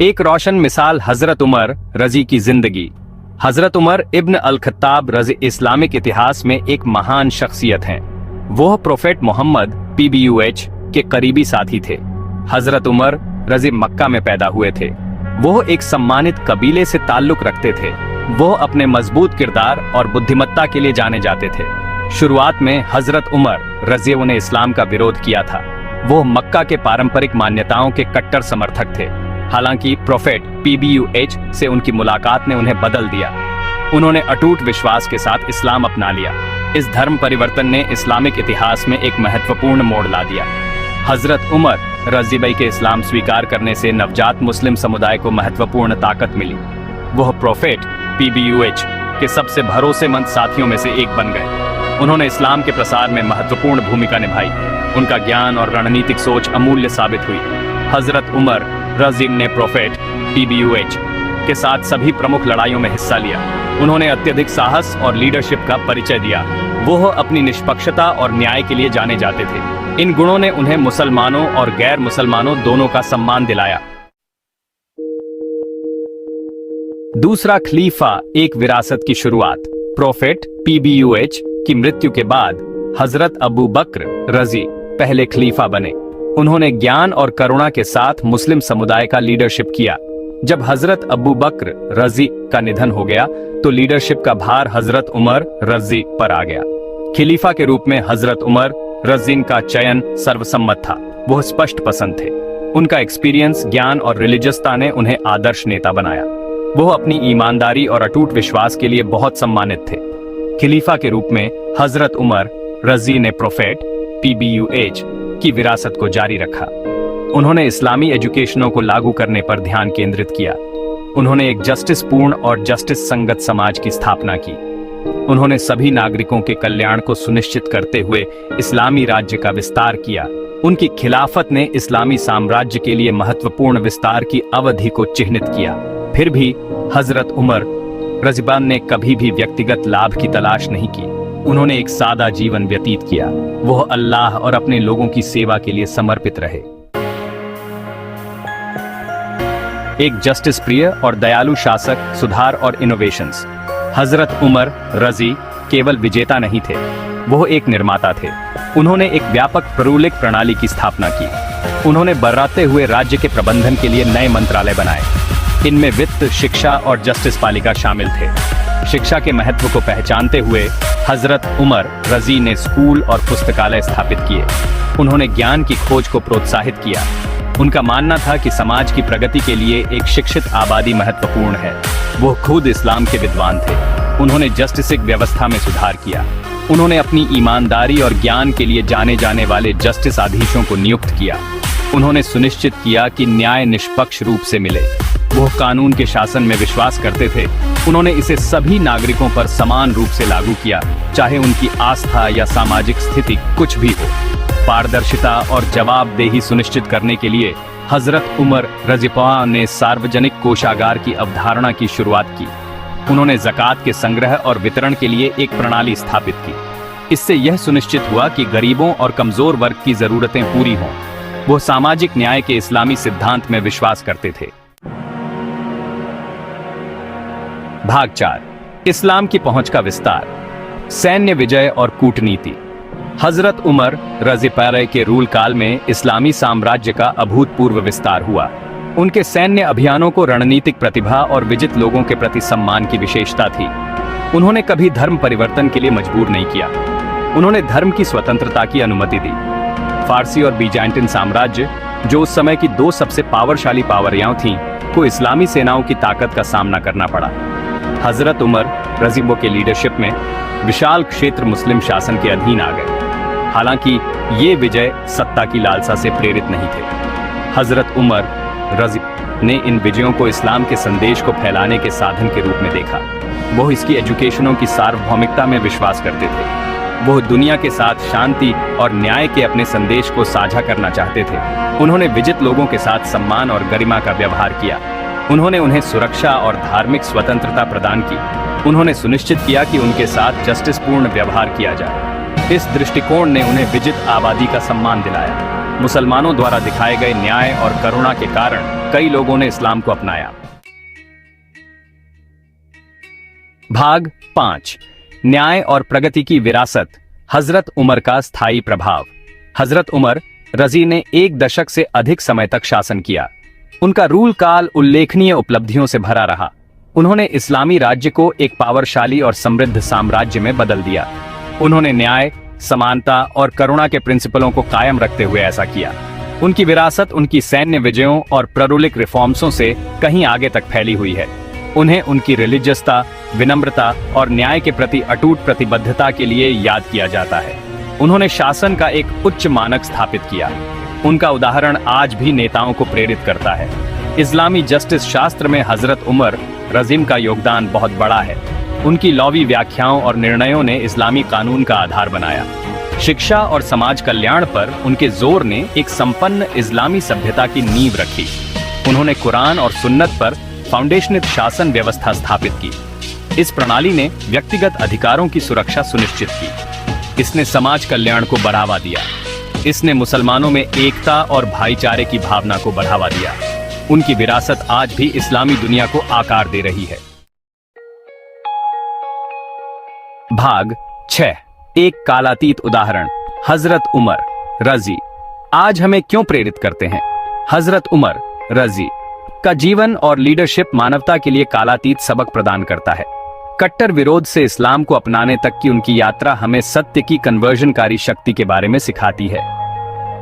एक रोशन मिसाल हजरत उमर रजी की जिंदगी। हजरत उमर इब्न अल खत्ताब रजी इस्लामिक इतिहास में एक महान शख्सियत हैं। वह प्रोफेट मोहम्मद PBUH के करीबी साथी थे। हजरत उमर रजी मक्का में पैदा हुए थे। वह एक सम्मानित कबीले से ताल्लुक रखते थे। वह अपने मजबूत किरदार और बुद्धिमत्ता के लिए जाने जाते थे। शुरुआत में हजरत उमर रजी ने इस्लाम का विरोध किया था। वो मक्का के पारंपरिक मान्यताओं के कट्टर समर्थक थे। हालांकि प्रोफेट PBUH से उनकी मुलाकात ने उन्हें बदल दिया। उन्होंने अटूट विश्वास के साथ इस्लाम अपना लिया। इस धर्म परिवर्तन ने इस्लामिक इतिहास में एक महत्वपूर्ण मोड़ ला दिया। हजरत उमर रजी भाई के इस्लाम स्वीकार करने से नवजात मुस्लिम समुदाय को महत्वपूर्ण ताकत मिली। वह प्रोफेट PBUH के सबसे भरोसेमंद साथियों में से एक बन गए। उन्होंने इस्लाम के प्रसार में महत्वपूर्ण भूमिका निभाई। उनका ज्ञान और रणनीतिक सोच अमूल्य साबित हुई। हजरत उमर रजी ने प्रोफेट PBUH के साथ सभी प्रमुख लड़ाइयों में हिस्सा लिया। उन्होंने अत्यधिक साहस और लीडरशिप का परिचय दिया। वह अपनी निष्पक्षता और न्याय के लिए जाने जाते थे। इन गुणों ने उन्हें मुसलमानों और गैर मुसलमानों दोनों का सम्मान दिलाया। दूसरा खलीफा, एक विरासत की शुरुआत। प्रोफेट PBUH की मृत्यु के बाद हजरत अबू बकर रजी पहले खलीफा बने। उन्होंने ज्ञान और करुणा के साथ मुस्लिम समुदाय का लीडरशिप किया। जब हजरत अबू बकर रजी का निधन हो गया तो लीडरशिप का भार हजरत उमर रजी पर आ गया। खलीफा के रूप में हजरत उमर रजी का चयन सर्वसम्मत था। वह स्पष्ट पसंद थे। उनका एक्सपीरियंस, ज्ञान और रिलीजियसता ने उन्हें आदर्श नेता बनाया। वह अपनी ईमानदारी और अटूट विश्वास के लिए बहुत सम्मानित थे। खलीफा के रूप में हजरत उमर रजी ने प्रोफेट PBUH की विरासत को जारी रखा। उन्होंने इस्लामी एजुकेशनों को लागू करने पर ध्यान केंद्रित किया। उन्होंने एक जस्टिस पूर्ण और जस्टिस संगत समाज की स्थापना की। उन्होंने सभी नागरिकों के कल्याण को सुनिश्चित करते हुए इस्लामी राज्य का विस्तार किया। उनकी खिलाफत ने इस्लामी साम्राज्य के लिए महत्वपूर्ण विस्तार की अवधि को चिह्नित किया। फिर भी हजरत उमर रज़िबान ने कभी भी व्यक्तिगत लाभ की तलाश नहीं की। उन्होंने एक सादा जीवन व्यतीत किया। वह अल्लाह और अपने लोगों की सेवा के लिए समर्पित रहे। एक जस्टिस प्रिय और दयालु शासक, सुधार और इनोवेशंस। हजरत उमर रजी केवल विजेता नहीं थे, वह एक निर्माता थे। उन्होंने एक व्यापक प्रूलिक प्रणाली की स्थापना की। उन्होंने बर्राते हुए राज्य के प्रबंधन के लिए नए मंत्रालय बनाए। इनमें वित्त, शिक्षा और जस्टिस पालिका शामिल थे। शिक्षा के महत्व को पहचानते हुए हजरत उमर रजी ने स्कूल और पुस्तकालय स्थापित किए। उन्होंने ज्ञान की खोज को प्रोत्साहित किया। उनका मानना था कि समाज की प्रगति के लिए एक शिक्षित आबादी महत्वपूर्ण है। वो खुद इस्लाम के विद्वान थे। उन्होंने जस्टिसिक व्यवस्था में सुधार किया। उन्होंने अपनी ईमानदारी और ज्ञान के लिए जाने जाने वाले जस्टिस आधीशों को नियुक्त किया। उन्होंने सुनिश्चित किया कि न्याय निष्पक्ष रूप से मिले। वो कानून के शासन में विश्वास करते थे। उन्होंने इसे सभी नागरिकों पर समान रूप से लागू किया, चाहे उनकी आस्था या सामाजिक स्थिति कुछ भी हो। पारदर्शिता और जवाबदेही सुनिश्चित करने के लिए हजरत उमर रज़ियल्लाहु ने सार्वजनिक कोषागार की अवधारणा की शुरुआत की। उन्होंने ज़कात के संग्रह और वितरण के लिए एक प्रणाली स्थापित की। इससे यह सुनिश्चित हुआ कि गरीबों और कमजोर वर्ग की जरूरतें पूरी हों। वो सामाजिक न्याय के इस्लामी सिद्धांत में विश्वास करते थे। भाग 4, इस्लाम की पहुंच का विस्तार। सैन्य विजय और कूटनीति। हजरत उमर रज़ियल्लाहु के रूल काल में इस्लामी साम्राज्य का अभूतपूर्व विस्तार हुआ। उनके सैन्य अभियानों को रणनीतिक प्रतिभा और विजित लोगों के प्रति सम्मान की विशेषता थी। उन्होंने कभी धर्म परिवर्तन के लिए मजबूर नहीं किया। उन्होंने धर्म की स्वतंत्रता की अनुमति दी। फारसी और बीजाइंटिन साम्राज्य, जो उस समय की दो सबसे पावरशाली पावरियां थीं, को इस्लामी सेनाओं की ताकत का सामना करना पड़ा। हजरत उमर रज़ियल्लाहु के लीडरशिप में विशाल क्षेत्र मुस्लिम शासन के अधीन आ गए। हालांकि ये विजय सत्ता की लालसा से प्रेरित नहीं थे। हजरत उमर रज़ियल्लाहु ने इन विजयों को इस्लाम के संदेश को फैलाने के साधन के रूप में देखा। वो इसकी एजुकेशनों की सार्वभौमिकता में विश्वास करते थे। वो दुनिया के साथ शांति और न्याय के अपने संदेश को साझा करना चाहते थे। उन्होंने विजित लोगों के साथ सम्मान और गरिमा का व्यवहार किया। उन्होंने उन्हें सुरक्षा और धार्मिक स्वतंत्रता प्रदान की। उन्होंने सुनिश्चित किया कि उनके साथ जस्टिस पूर्ण व्यवहार किया जाए। इस दृष्टिकोण ने उन्हें विजित आबादी का सम्मान दिलाया। मुसलमानों द्वारा दिखाए गए न्याय और करुणा के कारण कई लोगों ने इस्लाम को अपनाया। भाग 5 न्याय और प्रगति की विरासत, हजरत उमर का स्थायी प्रभाव। हजरत उमर रजी ने 1 दशक से अधिक समय तक शासन किया। उनका रूल काल उल्लेखनीय उपलब्धियों से भरा रहा। उन्होंने इस्लामी राज्य को एक पावरशाली और समृद्ध साम्राज्य में बदल दिया। उन्होंने न्याय, समानता और करुणा के प्रिंसिपलों को कायम रखते हुए ऐसा किया। उनकी विरासत उनकी सैन्य विजयों और प्रूरलिक रिफॉर्म्सों से कहीं आगे तक फैली हुई है। उन्हें उनकी रिलीजियसता, विनम्रता और न्याय के प्रति अटूट प्रतिबद्धता के लिए याद किया जाता है। उन्होंने शासन का एक उच्च मानक स्थापित किया। उनका उदाहरण आज भी नेताओं को प्रेरित करता है। इस्लामी जस्टिस शास्त्र में हजरत उमर रजीम का योगदान बहुत बड़ा है। उनकी लॉवी व्याख्याओं और निर्णयों ने इस्लामी कानून का आधार बनाया। शिक्षा और समाज कल्याण पर उनके जोर ने एक संपन्न इस्लामी सभ्यता की नींव रखी। उन्होंने कुरान और सुन्नत पर फाउंडेशनित शासन व्यवस्था स्थापित की। इस प्रणाली ने व्यक्तिगत अधिकारों की सुरक्षा सुनिश्चित की। इसने समाज कल्याण को बढ़ावा दिया। इसने मुसलमानों में एकता और भाईचारे की भावना को बढ़ावा दिया। उनकी विरासत आज भी इस्लामी दुनिया को आकार दे रही है। भाग 6 एक कालातीत उदाहरण, हजरत उमर रजी आज हमें क्यों प्रेरित करते हैं। हजरत उमर रजी का जीवन और लीडरशिप मानवता के लिए कालातीत सबक प्रदान करता है। कट्टर विरोध से इस्लाम को अपनाने तक की उनकी यात्रा हमें सत्य की कन्वर्जनकारी शक्ति के बारे में सिखाती है।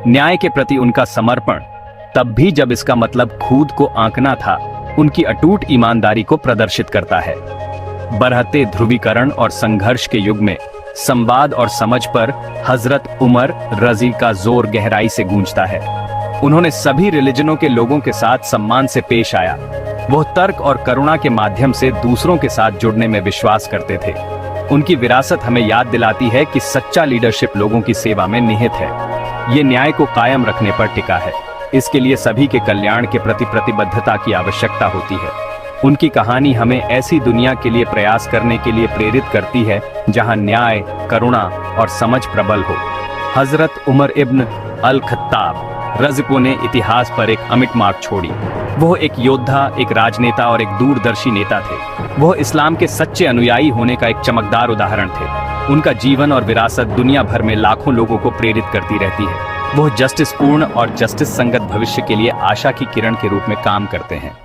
न्याय के प्रति उनका समर्पण, तब भी जब इसका मतलब खुद को आंकना था, उनकी अटूट ईमानदारी को प्रदर्शित करता है। बढ़ते ध्रुवीकरण और संघर्ष के युग में संवाद और समझ पर हजरत उमर रजी का जोर गहराई से गूंजता है। उन्होंने सभी रिलीजनों के लोगों के साथ सम्मान से पेश आया। वो तर्क और करुणा के माध्यम से दूसरों के साथ जुड़ने में विश्वास करते थे। उनकी विरासत हमें याद दिलाती है कि सच्चा लीडरशिप लोगों की सेवा में निहित है। ये न्याय को कायम रखने पर टिका है। इसके लिए सभी के कल्याण के प्रति प्रतिबद्धता की आवश्यकता होती है। उनकी कहानी हमें ऐसी दुनिया के लिए प्रयास करने के लिए प्रेरित करती है जहां न्याय, करुणा और समझ प्रबल हो। हजरत उमर इब्न अल खत्ताब रज़को ने इतिहास पर एक अमिट मार्क छोड़ी। वो एक योद्धा, एक राजनेता और एक दूरदर्शी नेता थे। वो इस्लाम के सच्चे अनुयायी होने का एक चमकदार उदाहरण थे। उनका जीवन और विरासत दुनिया भर में लाखों लोगों को प्रेरित करती रहती है। वो जस्टिस पूर्ण और जस्टिस संगत भविष्य के लिए आशा की किरण के रूप में काम करते हैं।